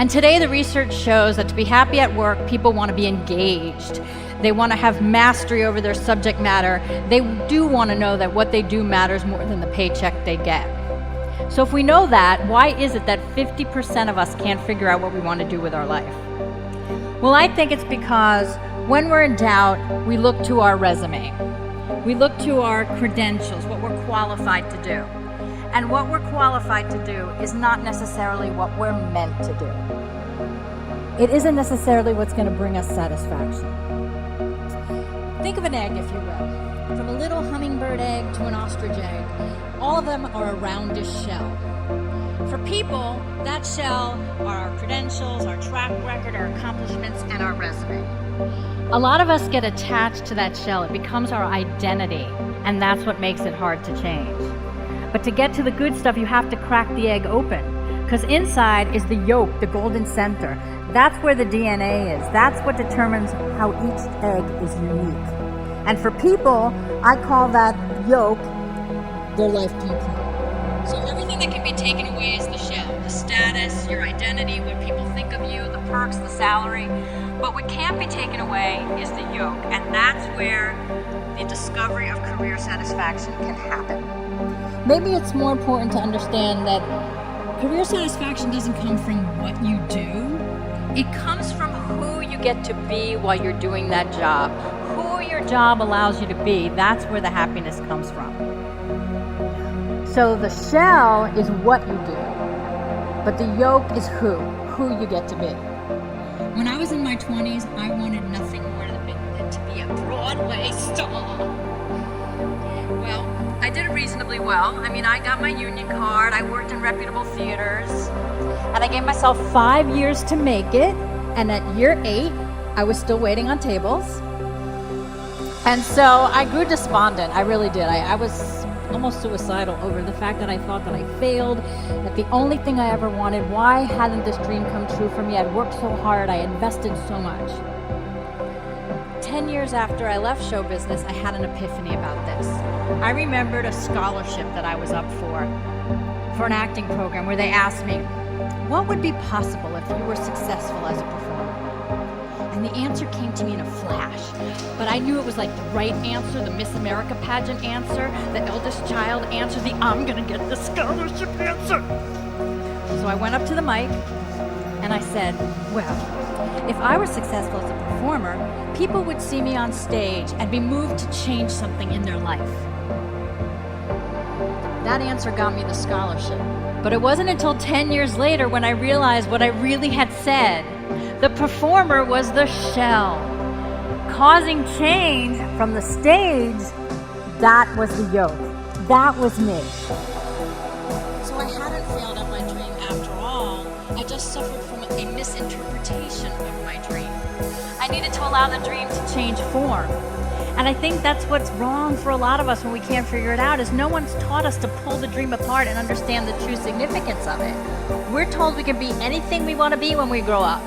And today the research shows that to be happy at work, people want to be engaged. They want to have mastery over their subject matter. They do want to know that what they do matters more than the paycheck they get. So if we know that, why is it that 50% of us can't figure out what we want to do with our life? Well, I think it's because when we're in doubt, we look to our resume. We look to our credentials, what we're qualified to do. And what we're qualified to do is not necessarily what we're meant to do. It isn't necessarily what's going to bring us satisfaction. Think of an egg, if you will. From a little hummingbird egg to an ostrich egg, all of them are a roundish shell. For people, that shell are our credentials, our track record, our accomplishments, and our resume. A lot of us get attached to that shell. It becomes our identity, and that's what makes it hard to change. But to get to the good stuff, you have to crack the egg open, because inside is the yolk, the golden center. That's where the DNA is. That's what determines how each egg is unique. And for people, I call that yolk their life blueprint. So everything that can be taken away is the shell, the status, your identity, what people think of you, the perks, the salary. But what can't be taken away is the yolk, and that's where the discovery of career satisfaction can happen. Maybe it's more important to understand that career satisfaction doesn't come from what you do. It comes from who you get to be while you're doing that job. Who your job allows you to be, that's where the happiness comes from. So the shell is what you do, but the yolk is who you get to be. When I was in my 20s, I wanted nothing more than to be a Broadway star. Well, I did it reasonably well. I mean, I got my union card, I worked in reputable theaters, and I gave myself 5 years to make it, and at year 8, I was still waiting on tables. And so I grew despondent, I really did. I was almost suicidal over the fact that I thought that I failed, that the only thing I ever wanted, why hadn't this dream come true for me? I'd worked so hard, I invested so much. 10 years after I left show business, I had an epiphany about this. I remembered a scholarship that I was up for an acting program where they asked me, what would be possible if you were successful as a performer? And the answer came to me in a flash. But I knew it was like the right answer, the Miss America pageant answer, the eldest child answer, the I'm gonna get the scholarship answer. So I went up to the mic and I said, well, if I were successful as a performer, people would see me on stage and be moved to change something in their life. That answer got me the scholarship. But it wasn't until 10 years later when I realized what I really had said. The performer was the shell. Causing change from the stage, that was the yolk. That was me. So I hadn't failed at my dream after all. I just suffered from a misinterpretation of my dream. I needed to allow the dream to change form. And I think that's what's wrong for a lot of us when we can't figure it out, is no one's taught us to pull the dream apart and understand the true significance of it. We're told we can be anything we want to be when we grow up.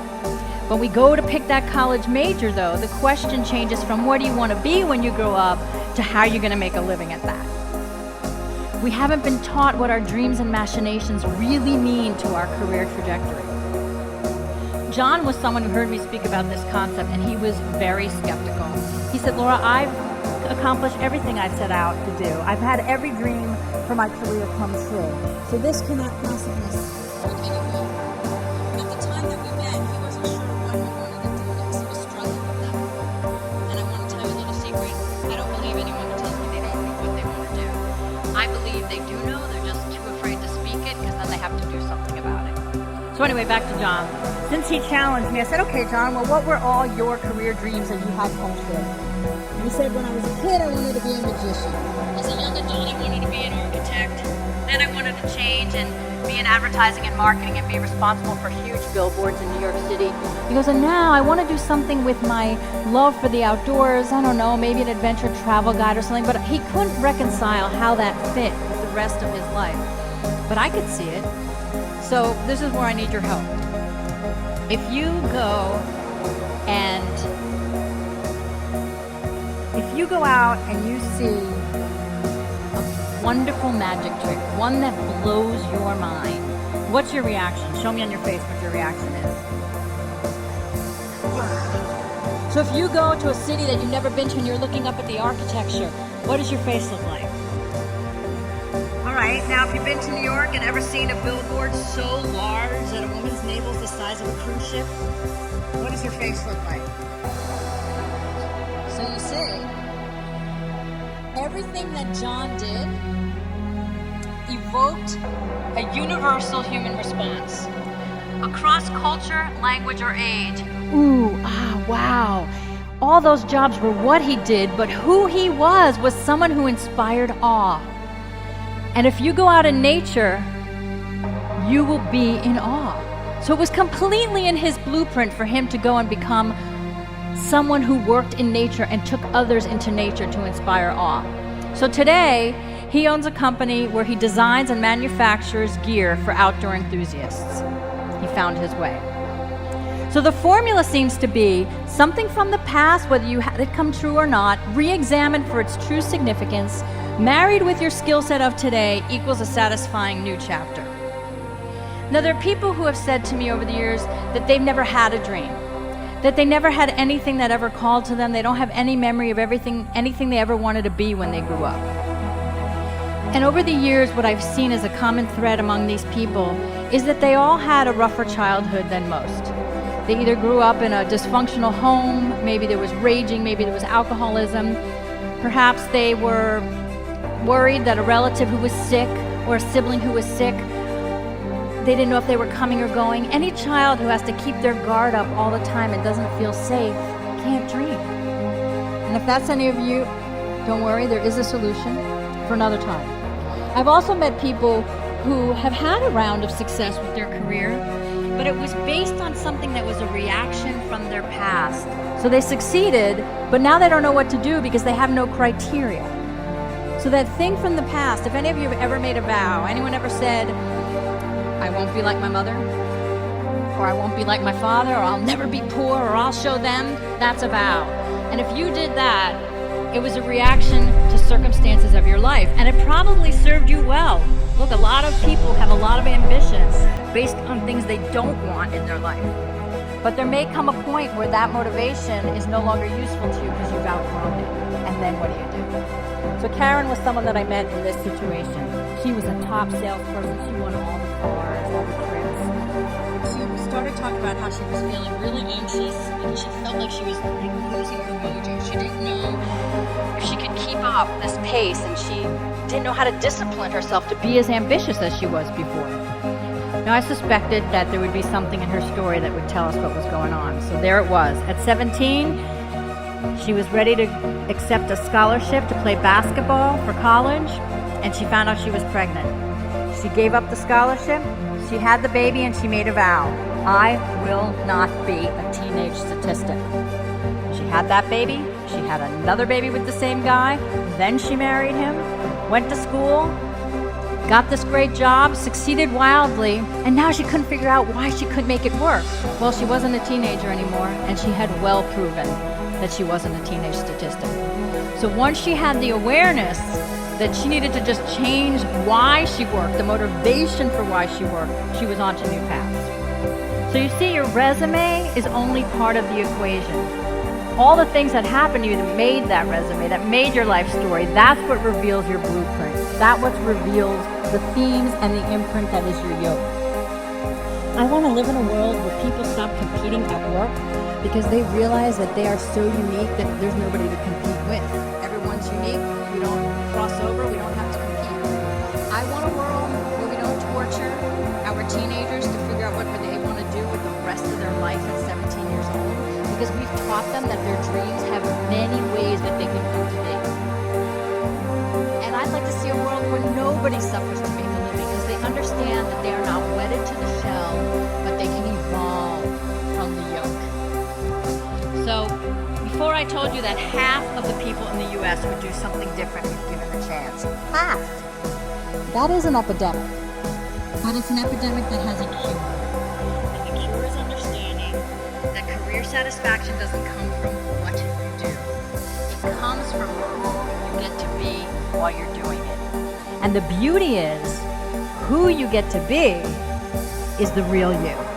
When we go to pick that college major, though, the question changes from what do you want to be when you grow up to how you're going to make a living at that. We haven't been taught what our dreams and machinations really mean to our career trajectory. John was someone who heard me speak about this concept, and he was very skeptical. He said, Laura, I've accomplished everything I've set out to do. I've had every dream for my career come true. So this cannot possibly work anymore. At the time that we met, he wasn't sure what he wanted to do next. He was struggling with that. And I want to tell you a little secret. I don't believe anyone who tells me they don't know what they want to do. I believe they do know, they're just too afraid to speak it because then they have to do something about it. So anyway, back to John. Since he challenged me, I said, okay, John, well, what were all your career dreams that you had posted? And he said, when I was a kid, I wanted to be a magician. As a young adult, I wanted to be an architect. Then I wanted to change and be in advertising and marketing and be responsible for huge billboards in New York City. He goes, and now I want to do something with my love for the outdoors. I don't know, maybe an adventure travel guide or something. But he couldn't reconcile how that fit with the rest of his life. But I could see it. So this is where I need your help. If you go out and you see a wonderful magic trick, one that blows your mind, What's your reaction? Show me on your face what your reaction is. So if you go to a city that you've never been to and you're looking up at the architecture, what does your face look like? All right, now if you've been to New York and ever seen a billboard so large that a woman's navel is the size of a cruise ship, what does your face look like? So you see, everything that John did evoked a universal human response across culture, language, or age. Wow. All those jobs were what he did, but who he was someone who inspired awe. And if you go out in nature, you will be in awe. So it was completely in his blueprint for him to go and become someone who worked in nature and took others into nature to inspire awe. So today, he owns a company where he designs and manufactures gear for outdoor enthusiasts. He found his way. So the formula seems to be something from the past, whether you had it come true or not, re-examined for its true significance, married with your skill set of today equals a satisfying new chapter. Now, there are people who have said to me over the years that they've never had a dream, that they never had anything that ever called to them. They don't have any memory of anything they ever wanted to be when they grew up. And over the years, what I've seen as a common thread among these people is that they all had a rougher childhood than most. They either grew up in a dysfunctional home, maybe there was raging, maybe there was alcoholism. Perhaps they were worried that a relative who was sick or a sibling who was sick, they didn't know if they were coming or going. Any child who has to keep their guard up all the time and doesn't feel safe can't dream. And if that's any of you, don't worry, there is a solution for another time. I've also met people who have had a round of success with their career, but it was based on something that was a reaction from their past. So they succeeded, but now they don't know what to do because they have no criteria. So that thing from the past, if any of you have ever made a vow, anyone ever said, I won't be like my mother, or I won't be like my father, or I'll never be poor, or I'll show them, that's a vow. And if you did that, it was a reaction to circumstances of your life, and it probably served you well. Look, a lot of people have a lot of ambitions based on things they don't want in their life. But there may come a point where that motivation is no longer useful to you because you've outgrown it. And then what do you do? So Karen was someone that I met in this situation. She was a top salesperson. She won all the cars, all the trips. She started talking about how she was feeling really anxious because she felt like she was losing her mojo. She didn't know if she could keep up this pace, and she didn't know how to discipline herself to be as ambitious as she was before. Now, I suspected that there would be something in her story that would tell us what was going on. So there it was. At 17, she was ready to accept a scholarship to play basketball for college, and she found out she was pregnant. She gave up the scholarship, she had the baby, and she made a vow. I will not be a teenage statistic. She had that baby, she had another baby with the same guy, then she married him, went to school, got this great job, succeeded wildly, and now she couldn't figure out why she couldn't make it work. Well, she wasn't a teenager anymore, and she had well proven that she wasn't a teenage statistic. So once she had the awareness that she needed to just change why she worked, the motivation for why she worked, she was on to new paths. So you see, your resume is only part of the equation. All the things that happened to you that made that resume, that made your life story, that's what reveals your blueprint. That's what reveals the themes and the imprint that is your yoke. I want to live in a world where people stop competing at work because they realize that they are so unique that there's nobody to compete with. Everyone's unique. We don't cross over. We don't have to compete. I want a world where we don't torture our teenagers to figure out what they want to do with the rest of their life at 17 years old, because we've taught them that their dreams have many ways that they can come to be. And I'd like to see a world where nobody suffers to make a living because they understand that they are not wedded to the shell, but they can evolve from the yoke. So, before I told you that half of the people in the U.S. would do something different if given the chance. Half! That is an epidemic. But it's an epidemic that has a cure. And the cure is understanding that career satisfaction doesn't come from what you do. It comes from who you get to be while you're doing it. And the beauty is, who you get to be is the real you.